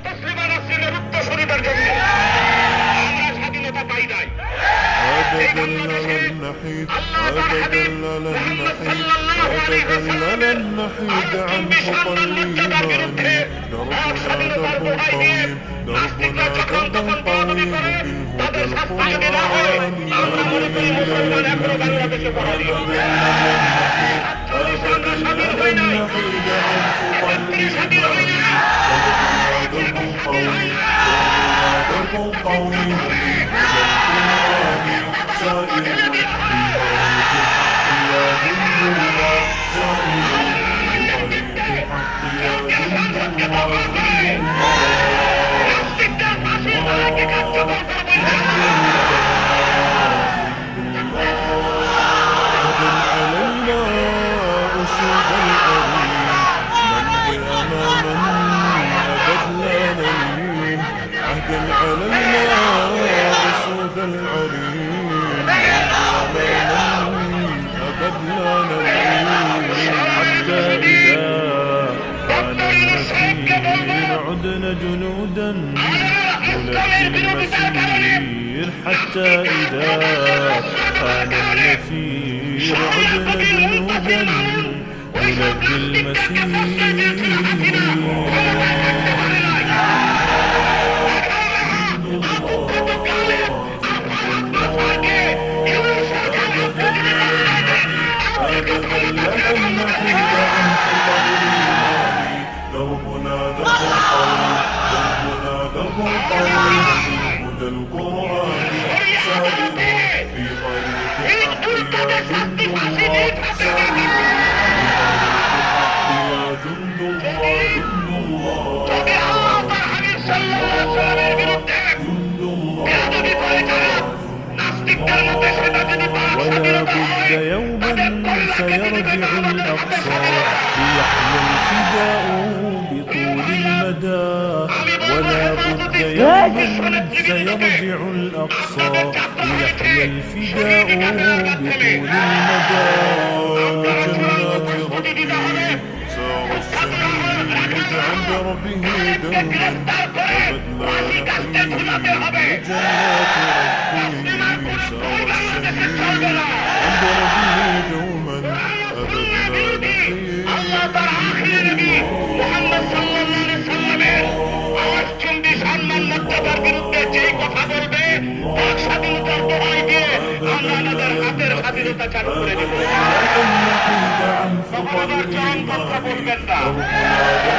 তসলিমা নাসরিনের উত্তরসূরিদের জন্য আমরা স্বাধীনতা পাই নাই। أبدا لن نحيد أبدا لن نحيد أبدا لن نحيد عن خطى الإيمان. دربنا درب قويم دربنا درب قويم بالهدى القرآني. أبدا لن نحيد أبدا لن نحيد عن خطى الإيمان. دربنا درب قويم درب قويم بالهدى القرآني. سائر بطريق يا جند الله سائر بطريق الحق يا جند غدا علينا أسود الأرين نمضي أماما أبد لا نلين. عهدا علينا أسود العرين حتى إذا كان المسير عدنا جنودا نلبي المسير. حتى إذا كان المسير عدنا جنودا نلبي المسير. أبدا لن نحيد عن خطى الإيمان. دربنا درب قويم دربنا درب قويم بالهدى القرآني. سائر في طريق الحق يا جند الله سائر في طريق الحق يا جند الله جند الله جند الله. ولا بد يوما سيرجع الأقصى ليحيى الفداء بطول المدى. ولا بد يوما سيرجع الأقصى ليحيى الفداء بطول المدى. جنات ربي سار الشهيد عن دربه دوما أبد لا نحيد. جنات ربي سار الشهيد عن دربه دوما أبد لا نحيد. আল্লাহ তার আখিরি নবী মুহাম্মদ সাল্লাল্লাহু আলাইহি সাল্লামের আজ চুম্বি সম্মান মর্যাদার বিরুদ্ধে যে কথা বলবে তার স্বাধীনতার দোহাই দিয়ে আমরা আমাদের হাতের স্বাধীনতা চালু করে দেব। لن نحيد عن তখন خطى আবার চরম কথা الإيمان. বলবেন না। دربنا